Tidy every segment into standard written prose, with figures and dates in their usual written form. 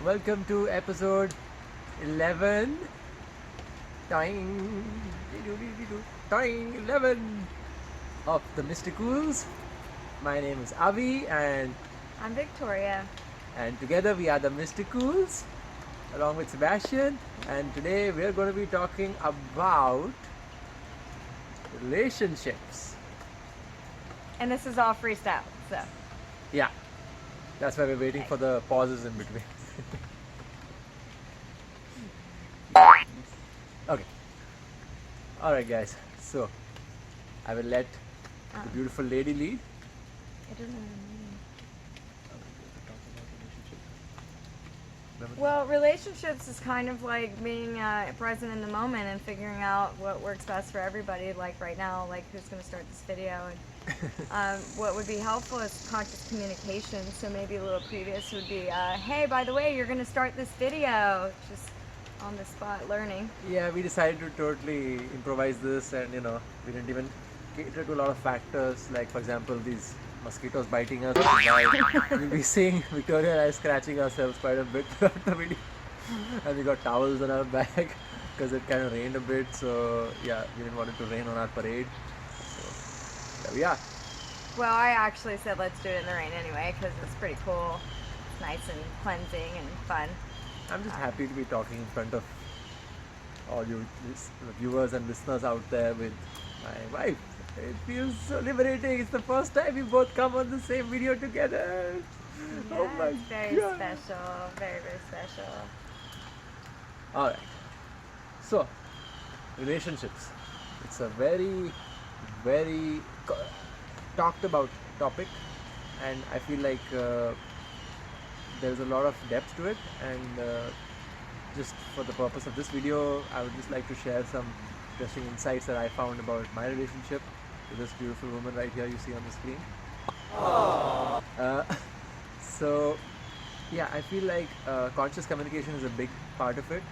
Welcome to episode 11. Time 11 of the MystiCOOLS. My name is Avi and I'm Victoria. together we are the MystiCOOLS along with Sebastian, and today we are going to be talking about relationships. And this is all freestyle, so. Yeah, that's why we're waiting for the pauses in between. Okay. Alright guys, so I will let the beautiful lady lead. It doesn't mean. Well, relationships is kind of like being present in the moment and figuring out what works best for everybody. Like right now, like who's going to start this video, and what would be helpful is conscious communication. So maybe a little previous would be, hey, by the way, you're going to start this video. Just on the spot learning. Yeah, we decided to totally improvise this, and we didn't even cater to a lot of factors, like for example these mosquitoes biting us. We'll be seeing Victoria and I scratching ourselves quite a bit throughout the video, and we got towels on our back because it kind of rained a bit, so yeah, we didn't want it to rain on our parade, so there we are. Well, I actually said let's do it in the rain anyway because it's pretty cool. It's nice and cleansing and fun. I'm just happy to be talking in front of all you viewers and listeners out there with my wife. It feels so liberating. It's the first time we both come on the same video together. Yeah, oh my it's very God. special. Very, very special. Alright. So, relationships. It's a very, very talked about topic, and I feel like there's a lot of depth to it, and just for the purpose of this video I would just like to share some interesting insights that I found about my relationship with this beautiful woman right here you see on the screen. So yeah, I feel like conscious communication is a big part of it.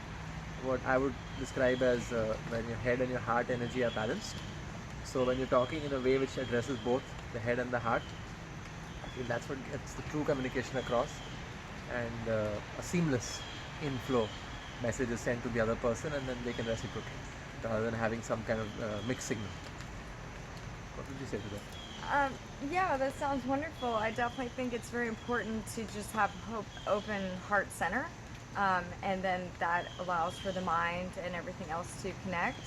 What I would describe as when your head and your heart energy are balanced. So when you're talking in a way which addresses both the head and the heart, I feel that's what gets the true communication across, and a seamless inflow message is sent to the other person, and then they can reciprocate rather than having some kind of mixed signal. What would you say to that? Yeah, that sounds wonderful. I definitely think it's very important to just have open heart center, and then that allows for the mind and everything else to connect.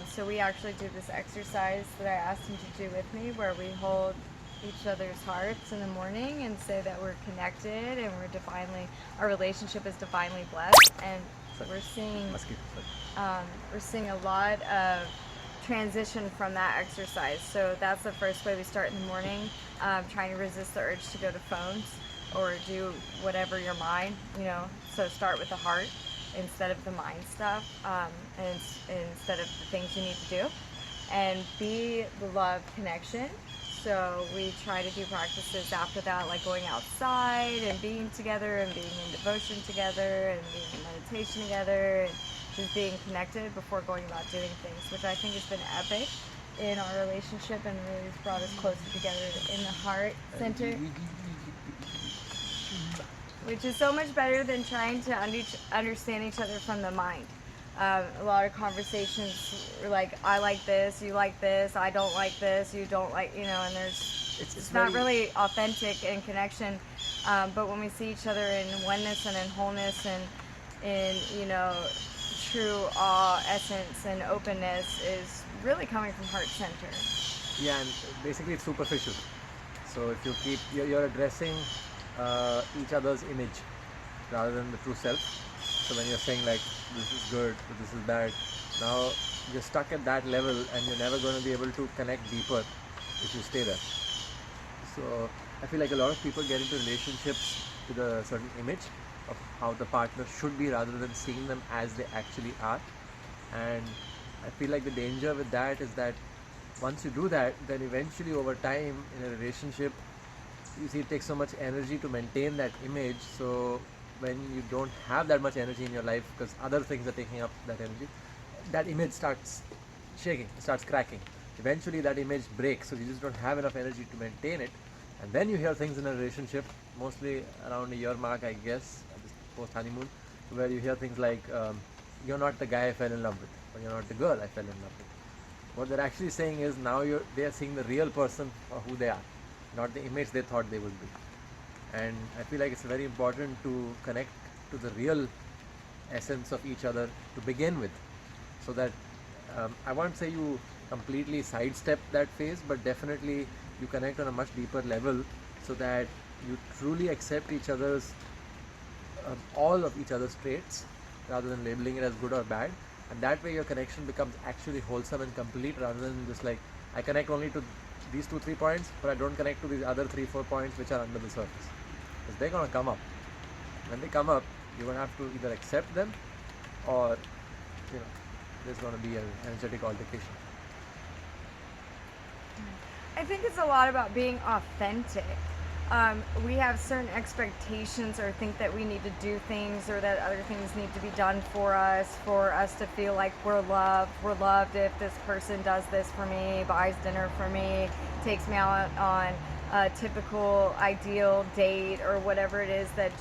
So we actually do this exercise that I asked him to do with me, where we hold each other's hearts in the morning and say that we're connected and our relationship is divinely blessed, and we're seeing a lot of transition from that exercise. So that's the first way we start in the morning, trying to resist the urge to go to phones or do whatever your mind, so start with the heart instead of the mind stuff, and instead of the things you need to do, and be the love connection. So we try to do practices after that, like going outside and being together and being in devotion together and being in meditation together and just being connected before going about doing things, which I think has been epic in our relationship and really has brought us closer together in the heart center, which is so much better than trying to understand each other from the mind. A lot of conversations are like, I like this, you like this, I don't like this, you don't like, and it's not really authentic in connection. But when we see each other in oneness and in wholeness and in, true awe, essence, and openness is really coming from heart center. Yeah, and basically it's superficial. So if you keep, you're addressing each other's image rather than the true self. So when you're saying like, this is good, this is bad, now you're stuck at that level and you're never going to be able to connect deeper if you stay there. So I feel like a lot of people get into relationships with a certain image of how the partner should be rather than seeing them as they actually are. And I feel like the danger with that is that once you do that, then eventually over time in a relationship, you see it takes so much energy to maintain that image. So when you don't have that much energy in your life because other things are taking up that energy, that image starts shaking, starts cracking. Eventually that image breaks, so you just don't have enough energy to maintain it, and then you hear things in a relationship, mostly around a year mark, I guess, post honeymoon, where you hear things like, "You're not the guy I fell in love with," or "You're not the girl I fell in love with." What they're actually saying is now they are seeing the real person for who they are, not the image they thought they would be. And I feel like it's very important to connect to the real essence of each other to begin with, so that I won't say you completely sidestep that phase, but definitely you connect on a much deeper level, so that you truly accept each other's all of each other's traits rather than labeling it as good or bad. And that way your connection becomes actually wholesome and complete, rather than just like, I connect only to these 2-3 points, but I don't connect to these other 3-4 points which are under the surface, because they're going to come up. When they come up, you're going to have to either accept them, or there's going to be an energetic altercation. I think it's a lot about being authentic. We have certain expectations, or think that we need to do things, or that other things need to be done for us to feel like we're loved. We're loved if this person does this for me, buys dinner for me, takes me out on a typical ideal date, or whatever it is that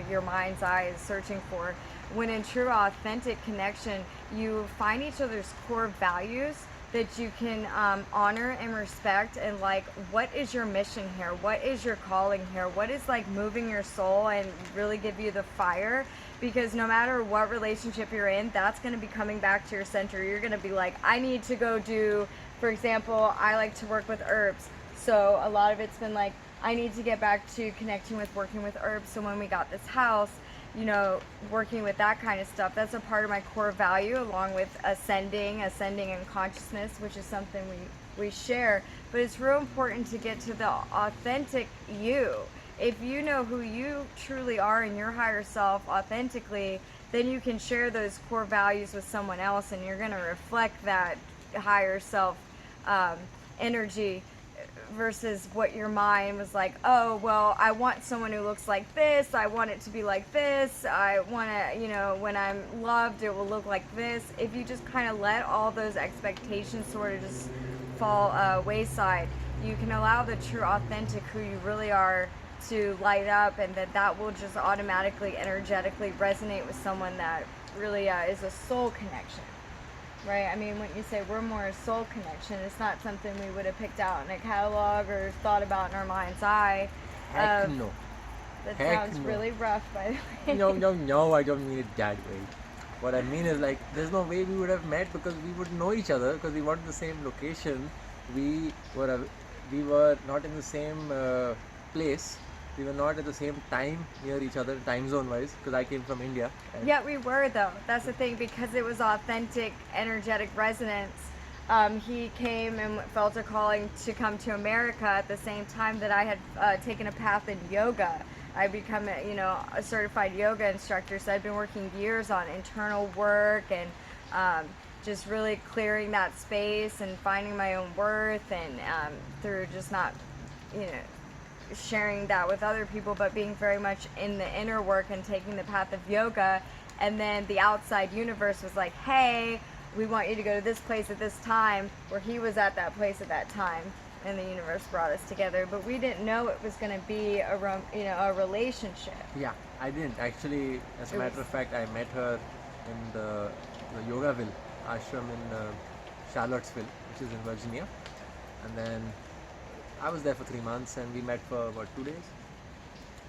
your mind's eye is searching for. When in true authentic connection, you find each other's core values that you can honor and respect, and like, what is your mission here? What is your calling here? What is like moving your soul and really give you the fire? Because no matter what relationship you're in, that's going to be coming back to your center. You're going to be like, I need to go do, for example, I like to work with herbs. So a lot of it's been like, I need to get back to connecting with working with herbs. So when we got this house, working with that kind of stuff, that's a part of my core value, along with ascending in consciousness, which is something we share. But it's real important to get to the authentic you. If you know who you truly are in your higher self authentically, then you can share those core values with someone else, and you're going to reflect that higher self energy, versus what your mind was like, oh, well, I want someone who looks like this, I want it to be like this, I want to, when I'm loved, it will look like this. If you just kind of let all those expectations sort of just fall wayside, you can allow the true authentic who you really are to light up, and that will just automatically, energetically resonate with someone that really is a soul connection. Right? I mean, when you say we're more a soul connection, it's not something we would have picked out in a catalog or thought about in our mind's eye. Heck no. That Heck sounds no. really rough, by the way. No, I don't mean it that way. What I mean is, like, there's no way we would have met, because we would know each other, because we weren't in the same location. We were not in the same place. We were not at the same time near each other, time zone wise, because I came from India. Yeah, we were, though. That's the thing, because it was authentic, energetic resonance. He came and felt a calling to come to America at the same time that I had taken a path in yoga. I become a certified yoga instructor, so I've been working years on internal work and just really clearing that space and finding my own worth, and through just not, sharing that with other people, but being very much in the inner work and taking the path of yoga. And then the outside universe was like, hey, we want you to go to this place at this time, where he was at that place at that time, and the universe brought us together. But we didn't know it was going to be a relationship. Yeah, I didn't actually. As a matter of fact, I met her in the Yogaville ashram in Charlottesville, which is in Virginia, and then I was there for 3 months, and we met for 2 days.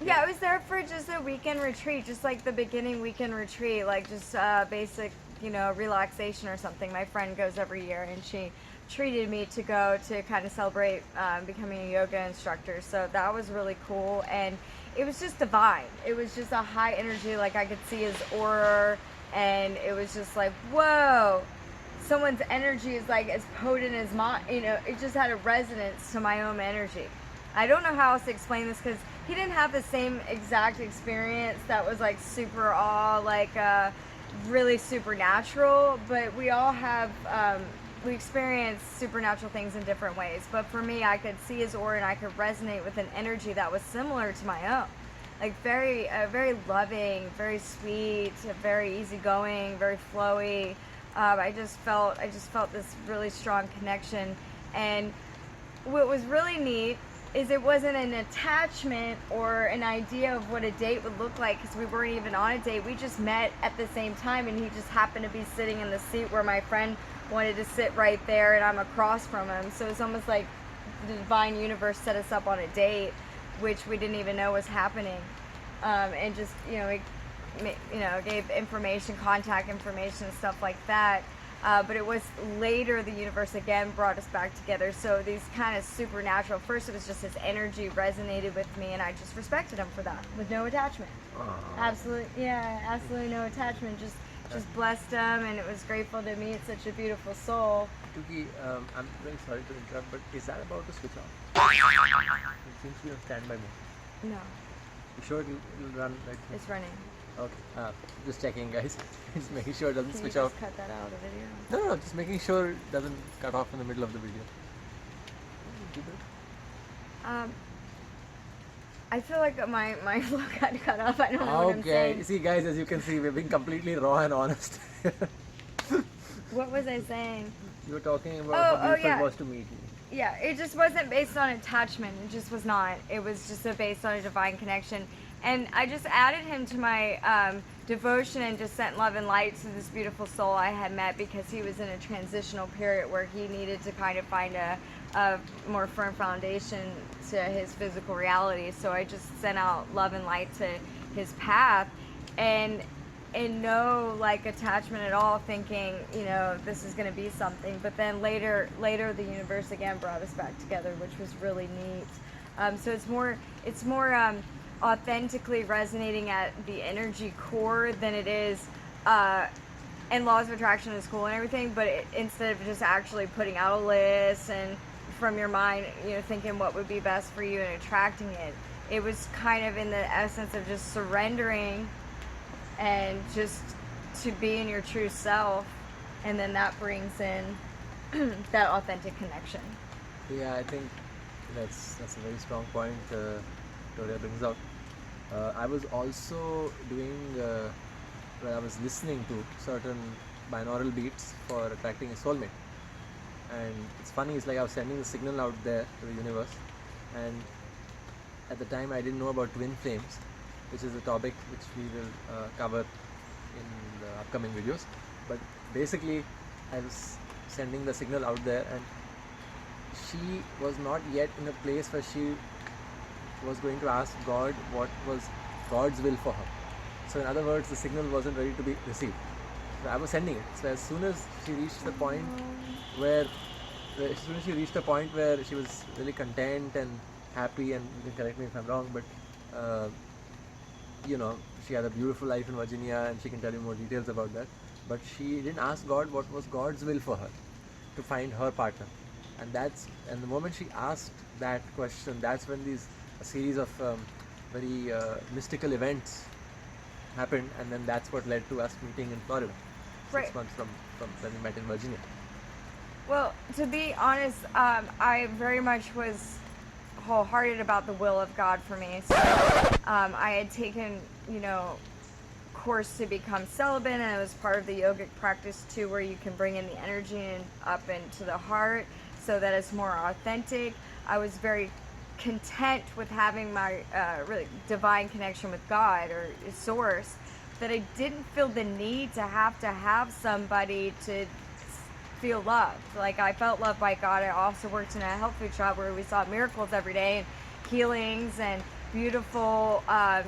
Yeah, I was there for just a weekend retreat, just like the beginning weekend retreat, like just basic, relaxation or something. My friend goes every year, and she treated me to go to kind of celebrate becoming a yoga instructor. So that was really cool, and it was just divine. It was just a high energy, like I could see his aura, and it was just like, whoa. Someone's energy is like as potent as mine, it just had a resonance to my own energy. I don't know how else to explain this, because he didn't have the same exact experience that was like super really supernatural, but we all have, we experience supernatural things in different ways. But for me, I could see his aura, and I could resonate with an energy that was similar to my own. Like very loving, very sweet, very easygoing, very flowy. I just felt this really strong connection. And what was really neat is it wasn't an attachment or an idea of what a date would look like, because we weren't even on a date. We just met at the same time, and he just happened to be sitting in the seat where my friend wanted to sit right there, and I'm across from him. So it's almost like the divine universe set us up on a date, which we didn't even know was happening, and just it gave information, contact information, and stuff like that. But it was later the universe again brought us back together. So these kind of supernatural, first it was just his energy resonated with me, and I just respected him for that, with no attachment. Absolutely no attachment. Just blessed him, and it was grateful to meet such a beautiful soul. Tuki, I'm very sorry to interrupt, but is that about to switch off? It seems to be on standby mode. No, You sure it'll run right through? it's running. Okay, just checking, guys. Just making sure it doesn't Can switch you off. just cut that out of the video? No, just making sure it doesn't cut off in the middle of the video. Keep it. I feel like my flow got cut off. I don't know what I'm Okay, saying. see guys, as you can see, we're being completely raw and honest. What was I saying? You were talking about how beautiful yeah. it was to meet you. Yeah, it just wasn't based on attachment. It just was not. It was just based on a divine connection. And I just added him to my devotion and just sent love and light to this beautiful soul I had met, because he was in a transitional period where he needed to kind of find a more firm foundation to his physical reality. So I just sent out love and light to his path, and no like attachment at all, thinking this is going to be something. But then later the universe again brought us back together, which was really neat. So it's more authentically resonating at the energy core than it is, and laws of attraction is cool and everything, but instead of just actually putting out a list and from your mind thinking what would be best for you and attracting it, it was kind of in the essence of just surrendering and just to be in your true self, and then that brings in that authentic connection. Yeah, I think that's a very strong point Victoria brings out. I was also doing, I was listening to certain binaural beats for attracting a soulmate. And it's funny, it's like I was sending the signal out there to the universe. And at the time I didn't know about twin flames, which is a topic which we will cover in the upcoming videos. But basically I was sending the signal out there, and she was not yet in a place where she was going to ask God what was God's will for her. So in other words, the signal wasn't ready to be received. So I was sending it. So as soon as she reached the point where she was really content and happy, and you can correct me if I'm wrong, but she had a beautiful life in Virginia, and she can tell you more details about that. But she didn't ask God what was God's will for her to find her partner. And the moment she asked that question, that's when a series of very mystical events happened, and then that's what led to us meeting in Florida, 6 months from when we met in Virginia. Well, to be honest, I very much was wholehearted about the will of God for me. So I had taken, course to become celibate, and it was part of the yogic practice too, where you can bring in the energy up into the heart so that it's more authentic. I was very content with having my really divine connection with God or source, that I didn't feel the need to have somebody to feel loved. Like, I felt loved by God. I also worked in a health food shop where we saw miracles every day and healings and beautiful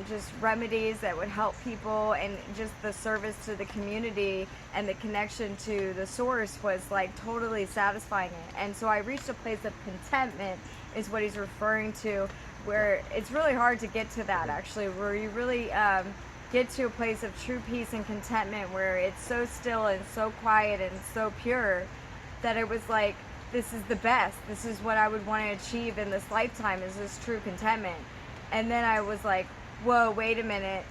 just remedies that would help people, and just the service to the community and the connection to the source was like totally satisfying. And so I reached a place of contentment, is what he's referring to, where it's really hard to get to that, actually, where you really get to a place of true peace and contentment, where it's so still and so quiet and so pure that it was like, this is the best. This is what I would want to achieve in this lifetime, is this true contentment. And then I was like, whoa, wait a minute.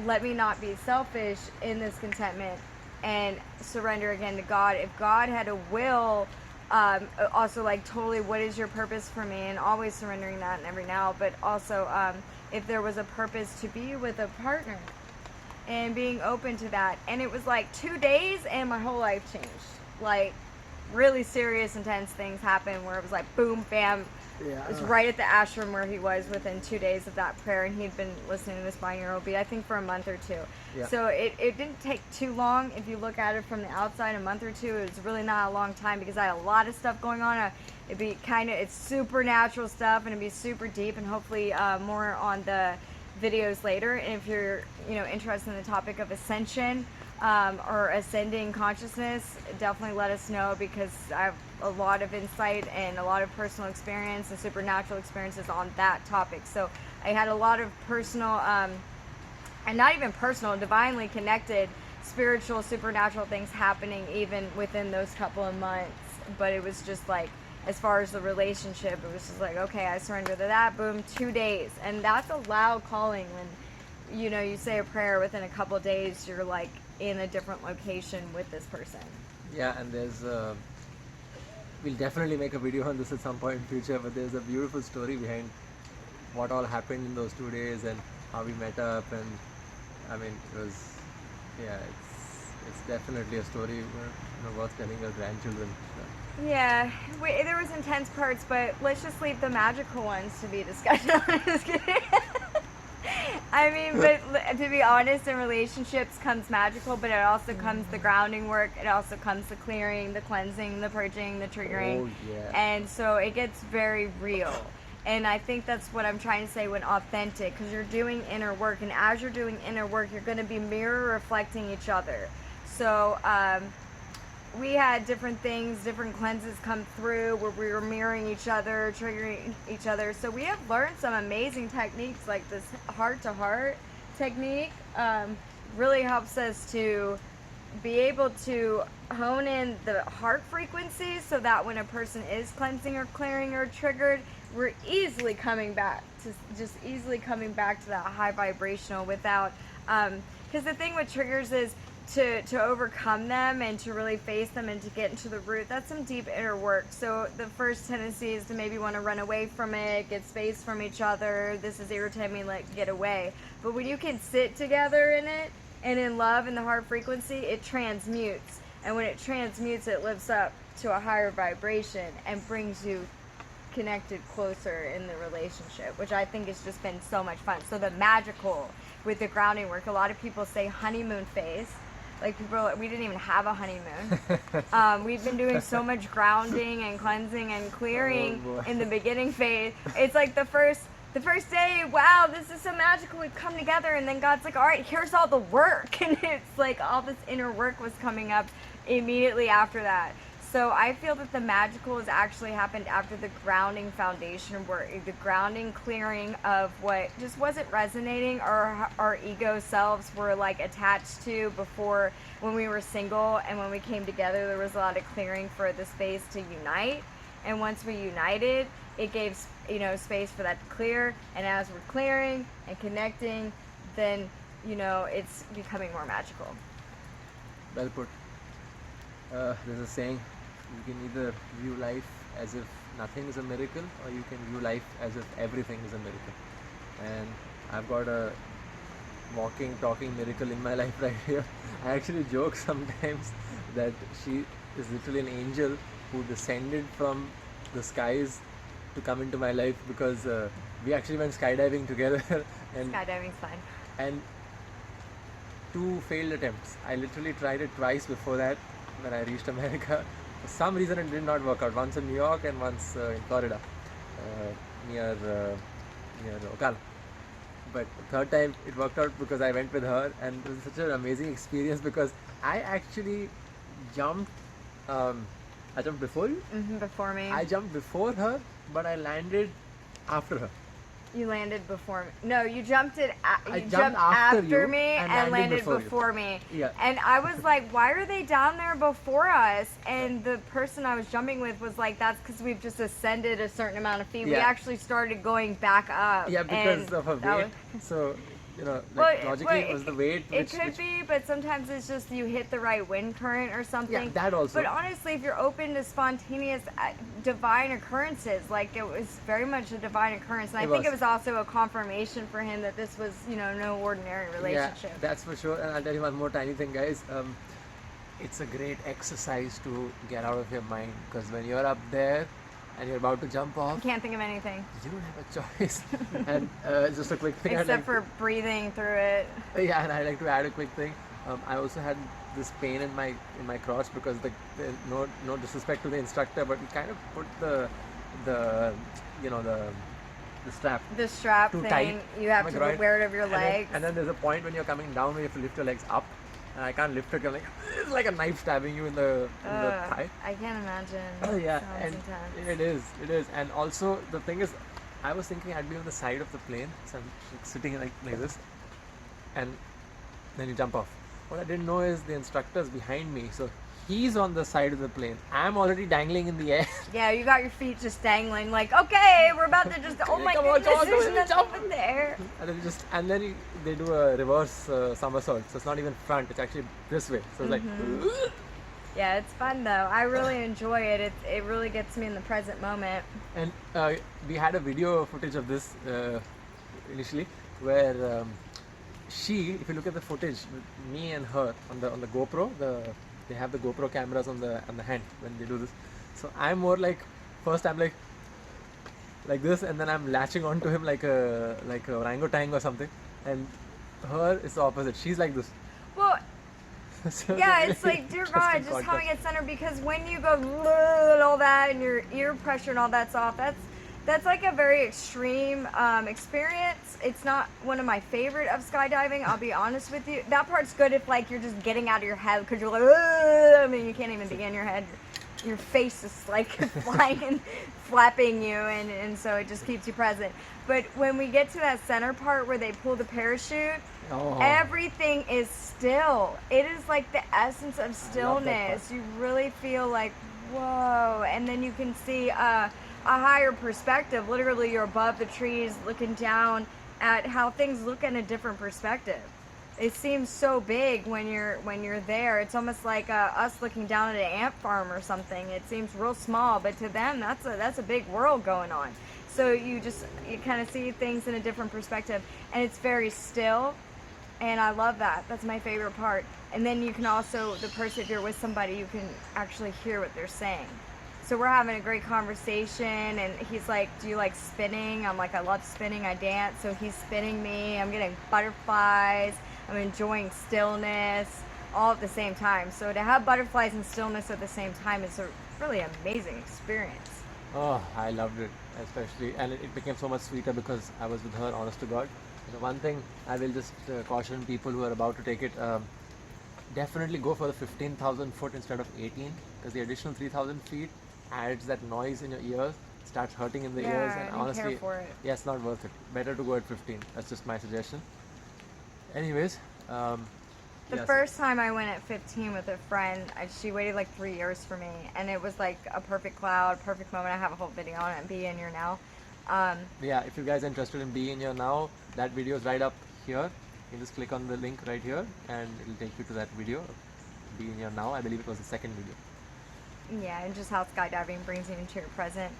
Let me not be selfish in this contentment and surrender again to God. If God had a will, also like totally, what is your purpose for me? And always surrendering that in every now. But also, if there was a purpose to be with a partner, and being open to that. And it was like 2 days and my whole life changed. Like, really serious, intense things happened where it was like boom, bam, Yeah. It was right at the ashram where he was within 2 days of that prayer, and he'd been listening to this binaural beat, I think, for a month or two. Yeah. So it didn't take too long. If you look at it from the outside, a month or two, it's really not a long time because I had a lot of stuff going on. It'd be it's supernatural stuff, and it'd be super deep, and hopefully more on the videos later. And if you're interested in the topic of ascension or ascending consciousness, definitely let us know, because I have a lot of insight and a lot of personal experience and supernatural experiences on that topic. So I had a lot of personal and not even personal, divinely connected spiritual supernatural things happening even within those couple of months. But it was just like, as far as the relationship, it was just like, okay, I surrender to that, boom, 2 days. And that's a loud calling when, you say a prayer within a couple of days, you're like in a different location with this person. Yeah, and there's, we'll definitely make a video on this at some point in future, but there's a beautiful story behind what all happened in those 2 days and how we met up. And I mean, it was, yeah, it's definitely a story worth telling your grandchildren. So. Yeah, there was intense parts, but let's just leave the magical ones to be discussed. I'm just kidding. I mean, but to be honest, in relationships comes magical, but it also comes the grounding work. It also comes the clearing, the cleansing, the purging, the triggering. Oh, yeah. And so it gets very real. And I think that's what I'm trying to say when authentic, because you're doing inner work. And as you're doing inner work, you're going to be mirror reflecting each other. So, we had different things, different cleanses come through where we were mirroring each other, triggering each other. So we have learned some amazing techniques, like this heart-to-heart technique. Really helps us to be able to hone in the heart frequency so that when a person is cleansing or clearing or triggered, we're easily coming back to that high vibrational without, because the thing with triggers is, to overcome them and to really face them and to get into the root, that's some deep inner work. So the first tendency is to maybe want to run away from it, get space from each other. This is irritating me, like, get away. But when you can sit together in it and in love and the heart frequency, it transmutes. And when it transmutes, it lifts up to a higher vibration and brings you connected closer in the relationship, which I think has just been so much fun. So the magical with the grounding work, a lot of people say honeymoon phase. Like, we didn't even have a honeymoon. We've been doing so much grounding and cleansing and clearing in the beginning phase. It's like the first day, wow, this is so magical, we've come together, and then God's like, all right, here's all the work. And it's like all this inner work was coming up immediately after that. So I feel that the magical has actually happened after the grounding foundation work, the grounding clearing of what just wasn't resonating or our ego selves were like attached to before when we were single, and when we came together there was a lot of clearing for the space to unite. And once we united, it gave space for that to clear, and as we're clearing and connecting, then it's becoming more magical. Well put. There's a saying, you can either view life as if nothing is a miracle, or you can view life as if everything is a miracle. And I've got a walking, talking miracle in my life right here. I actually joke sometimes that she is literally an angel who descended from the skies to come into my life, because we actually went skydiving together. And skydiving's fun. And 2 failed attempts. I literally tried it twice before that when I reached America. For some reason it did not work out. Once in New York and once in Florida, near Ocala. But the third time it worked out because I went with her, and it was such an amazing experience because I actually jumped. I jumped before you? Before me. I jumped before her, but I landed after her. You landed before me. No, you jumped it. I You jumped jumped after after you me and and landed landed before me. Yeah. And I was like, why are they down there before us? And the person I was jumping with was like, that's because we've just ascended a certain amount of feet. We Yeah. actually started going back up. Yeah, because and of her that weight. was- So, logically Well, it was the weight. It could be, but sometimes it's just you hit the right wind current or something. Yeah, that also. But honestly, if you're open to spontaneous divine occurrences, like it was very much a divine occurrence. And I think it was also a confirmation for him that this was, no ordinary relationship. Yeah, that's for sure. And I'll tell you one more tiny thing, guys. It's a great exercise to get out of your mind, because when you're up there and you're about to jump off, Can't think of anything. you don't have a choice. And just a quick thing. Except for breathing through it. Yeah, and I like to add a quick thing. I also had this pain in my crotch because no disrespect to the instructor, but he kind of put the strap The strap too thing, tight. you have on to my groin. wear it over your And then- legs. And then there's a point when you're coming down where you have to lift your legs up, and I can't lift it. I'm like, it's like a knife stabbing you in the thigh. I can't imagine. Yeah, Sounds and intense. it is, and also the thing is, I was thinking I'd be on the side of the plane, so I'm sitting like this, and then you jump off. What I didn't know is the instructor's behind me, so he's on the side of the plane. I'm already dangling in the air. Yeah, you got your feet just dangling, like, okay, we're about to just, oh my Come on, goodness, come on, there's come on, nothing jump. in there. And then they do a reverse somersault, so it's not even front, it's actually this way. So it's like, Yeah, it's fun though. I really enjoy it. It really gets me in the present moment. and we had a video footage of this initially, where if you look at the footage, with me and her on the GoPro, they have the GoPro cameras on the hand when they do this. So I'm more like, first I'm like this, and then I'm latching onto him like a orangutan or something, and her is the opposite. She's like this. Well, So yeah, it's it's really like, dear God, interesting just contrast. coming at center, because when you go and all that and your ear pressure and all that's off, that's like a very extreme experience. It's not one of my favorite of skydiving, I'll be honest with you. That part's good if like you're just getting out of your head because you're like, I mean, you can't even be in your head. Your face is like flying and flapping you, and so it just keeps you present. But when we get to that center part where they pull the parachute, everything is still. It is like the essence of stillness. You really feel like, whoa, and then you can see a higher perspective. Literally, you're above the trees looking down at how things look in a different perspective. It seems so big when you're there. It's almost like us looking down at an ant farm or something. It seems real small, but to them, that's a big world going on. So you kind of see things in a different perspective, and it's very still, and I love that. That's my favorite part. And then you can also, if you're with somebody, you can actually hear what they're saying. So we're having a great conversation, and he's like, do you like spinning? I'm like, I love spinning, I dance. So he's spinning me, I'm getting butterflies, I'm enjoying stillness, all at the same time. So to have butterflies and stillness at the same time is a really amazing experience. Oh, I loved it, especially, and it became so much sweeter because I was with her, honest to God. One thing I will just caution people who are about to take it, definitely go for the 15,000 foot instead of 18, because the additional 3,000 feet adds that noise in your ears, starts hurting in the ears, and I don't honestly, care for it. yeah, it's not worth it. Better to go at 15. That's just my suggestion. Anyways, The yes. first time I went at 15 with a friend, she waited like 3 years for me, and it was like a perfect cloud, perfect moment. I have a whole video on it, Be In Your Now. Yeah, if you guys are interested in Be In Your Now, that video is right up here. You just click on the link right here, and it'll take you to that video. Be In Your Now. I believe it was the second video. Yeah, and just how skydiving brings you into your present.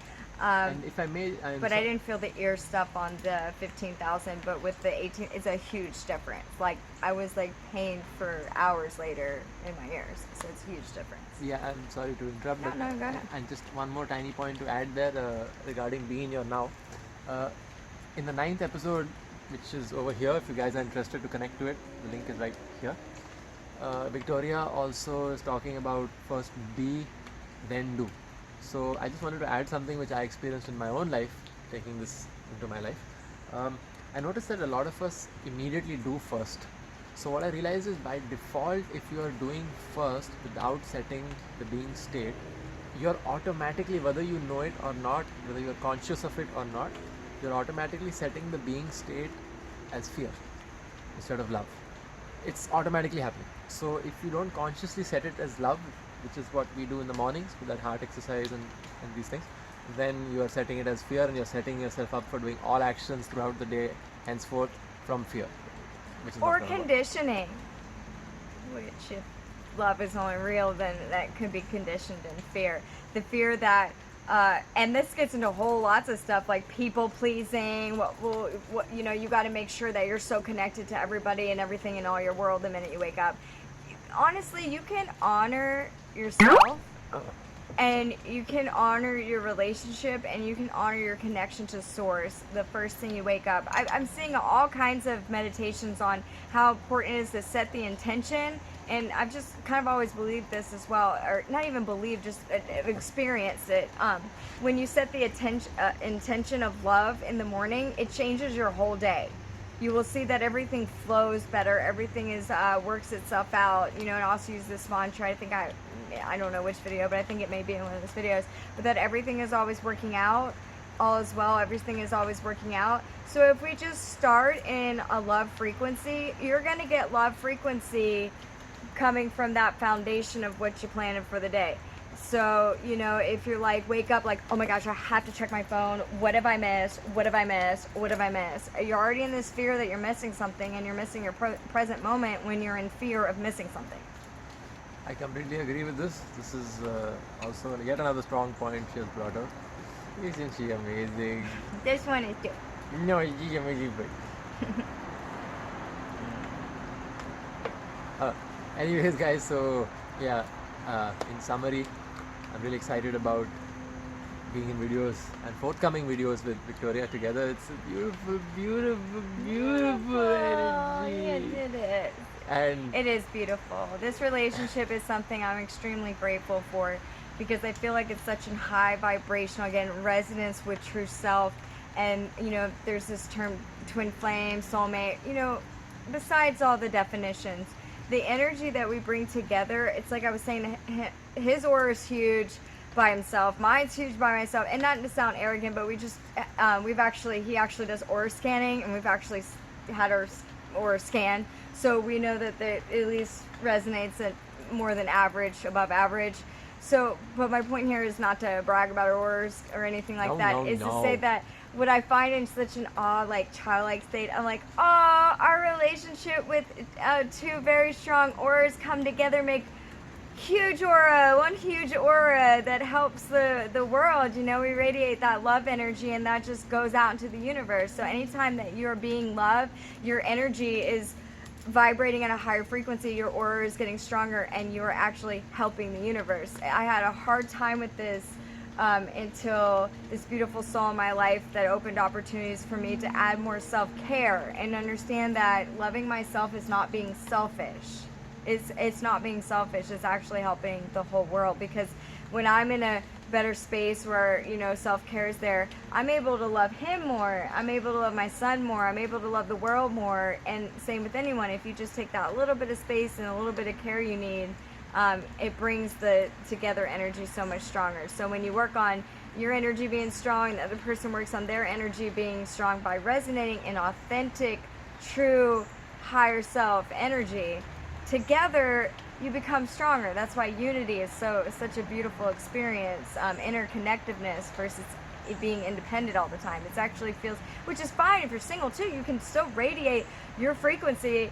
And if I may, But I didn't feel the ear stuff on the 15,000, but with the 18, it's a huge difference. Like, I was like pained for hours later in my ears, so it's a huge difference. Yeah, I'm sorry to interrupt, No, but no, go ahead. and just one more tiny point to add there regarding Be In Your Now. In the 9th episode, which is over here, if you guys are interested to connect to it, the link is right here. Victoria also is talking about first be, then do. So I just wanted to add something which I experienced in my own life, taking this into my life. I noticed that a lot of us immediately do first. So what I realized is, by default, if you are doing first without setting the being state, you're automatically, whether you know it or not, whether you're conscious of it or not, you're automatically setting the being state as fear instead of love. It's automatically happening. So if you don't consciously set it as love, which is what we do in the mornings with that heart exercise and these things, then you are setting it as fear, and you're setting yourself up for doing all actions throughout the day henceforth from fear, which is Or not gonna work. conditioning, which if love is only real, then that could be conditioned in fear. The fear that, and this gets into whole lots of stuff like people pleasing. What you know, you got to make sure that you're so connected to everybody and everything in all your world the minute you wake up. Honestly, you can honor yourself And you can honor your relationship and you can honor your connection to source the first thing you wake up. I'm seeing all kinds of meditations on how important it is to set the intention, and I've just kind of always believed this as well, or not even believed, just experienced it. When you set the intention of love in the morning, it changes your whole day. You will see that everything flows better, everything is works itself out, you know. And also use this mantra, I don't know which video, but I think it may be in one of those videos, but that everything is always working out, all is well, everything is always working out. So if we just start in a love frequency, you're going to get love frequency coming from that foundation of what you planned for the day. So, you know, if you're like, wake up like, oh my gosh, I have to check my phone. What have I missed? What have I missed? What have I missed? You're already in this fear that you're missing something, and you're missing your present moment when you're in fear of missing something. I completely agree with this. This is also yet another strong point she has brought out. Isn't she amazing? This one is too. No, she's amazing. Anyways, guys, so yeah, in summary, I'm really excited about being in videos and forthcoming videos with Victoria together. It's a beautiful, beautiful, beautiful energy. You did it. And it is beautiful. This relationship is something I'm extremely grateful for, because I feel like it's such a high vibrational, again, resonance with true self. And, you know, there's this term twin flame, soulmate, you know, besides all the definitions, the energy that we bring together, it's like I was saying, his aura is huge by himself, mine's huge by myself, and not to sound arrogant, but he actually does aura scanning, and we've actually had our aura scan, so we know that it at least resonates at more than average, above average. So, but my point here is not to brag about our auras or anything like that. To say that what I find in such an like childlike state, I'm like, our relationship with two very strong auras come together, make one huge aura that helps the world. You know, we radiate that love energy, and that just goes out into the universe. So anytime that you're being loved, your energy is vibrating at a higher frequency, your aura is getting stronger, and you're actually helping the universe. I had a hard time with this until this beautiful soul in my life that opened opportunities for me to add more self-care and understand that loving myself is not being selfish. It's not being selfish, it's actually helping the whole world, because when I'm in a better space where, you know, self-care is there, I'm able to love him more, I'm able to love my son more, I'm able to love the world more. And same with anyone, if you just take that little bit of space and a little bit of care you need, it brings the together energy so much stronger. So when you work on your energy being strong, the other person works on their energy being strong by resonating in authentic, true, higher self energy, together you become stronger. That's why unity is such a beautiful experience. Interconnectedness versus it being independent all the time. It actually feels, which is fine if you're single too. You can still radiate your frequency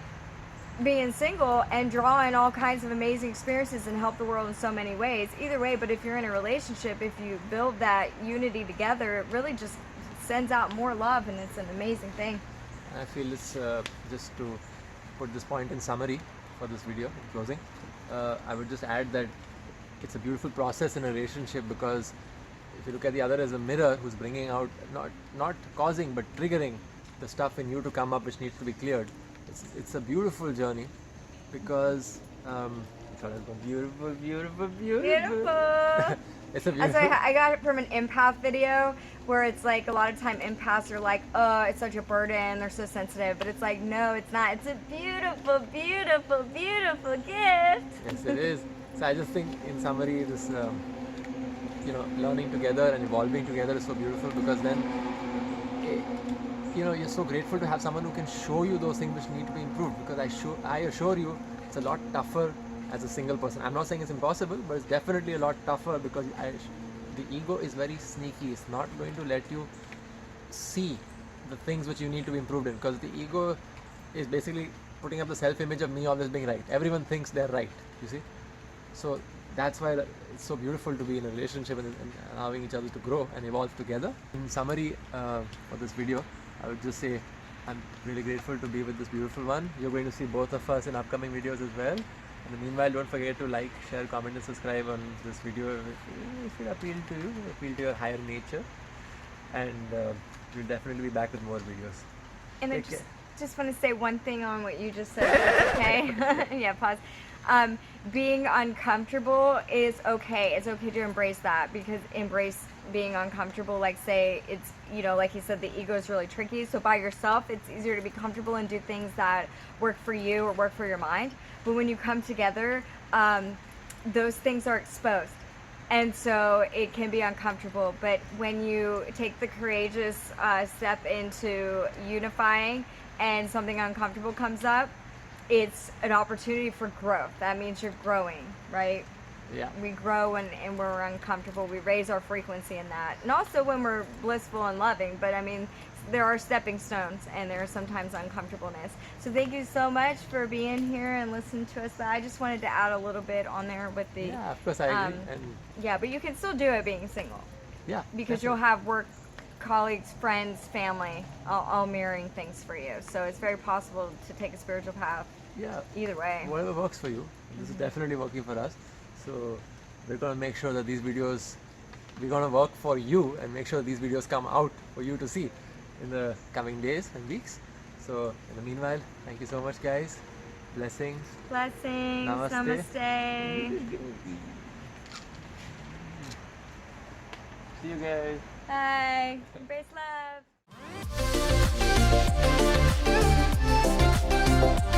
being single and draw in all kinds of amazing experiences and help the world in so many ways. Either way, but if you're in a relationship, if you build that unity together, it really just sends out more love, and it's an amazing thing. I feel it's just to put this point in summary for this video, in closing, I would just add that it's a beautiful process in a relationship, because if you look at the other as a mirror who's bringing out, not causing but triggering the stuff in you to come up which needs to be cleared. It's a beautiful journey, because beautiful. It's a beautiful. I got it from an empath video where it's like a lot of time empaths are like, oh, it's such a burden, they're so sensitive, but it's like, no, it's not. It's a beautiful, beautiful, beautiful gift. Yes, it is. So I just think, in summary, this learning together and evolving together is so beautiful, because then you're so grateful to have someone who can show you those things which need to be improved, because I assure you it's a lot tougher as a single person. I'm not saying it's impossible, but it's definitely a lot tougher, because the ego is very sneaky. It's not going to let you see the things which you need to be improved in, because the ego is basically putting up the self-image of me always being right. Everyone thinks they're right, you see. So that's why it's so beautiful to be in a relationship and allowing each other to grow and evolve together. In summary, for this video, I would just say I'm really grateful to be with this beautiful one. You're going to see both of us in upcoming videos as well. In the meanwhile, don't forget to like, share, comment and subscribe on this video if it appealed to you, appeal to your higher nature, and we'll definitely be back with more videos. And then Take care. just want to say one thing on what you just said, okay? Yeah, pause. Being uncomfortable is okay. It's okay to embrace that, because embrace being uncomfortable. Like, say it's, you know, like you said, the ego is really tricky. So by yourself, it's easier to be comfortable and do things that work for you or work for your mind. But when you come together, those things are exposed. And so it can be uncomfortable. But when you take the courageous step into unifying and something uncomfortable comes up, it's an opportunity for growth. That means you're growing, right? Yeah. We grow and we're uncomfortable. We raise our frequency in that. And also when we're blissful and loving. But I mean, there are stepping stones and there are sometimes uncomfortableness. So thank you so much for being here and listening to us. But I just wanted to add a little bit on there with the... Yeah, of course, I agree. And yeah, but you can still do it being single. yeah. Because you'll have work colleagues, friends, family, all mirroring things for you. So it's very possible to take a spiritual path. Yeah. Either way. Whatever works for you. This is definitely working for us. So we're going to make sure that these videos, we're going to work for you and make sure these videos come out for you to see in the coming days and weeks. So in the meanwhile, thank you so much, guys. Blessings. Blessings. Namaste. Namaste. See you guys. Bye. Embrace love.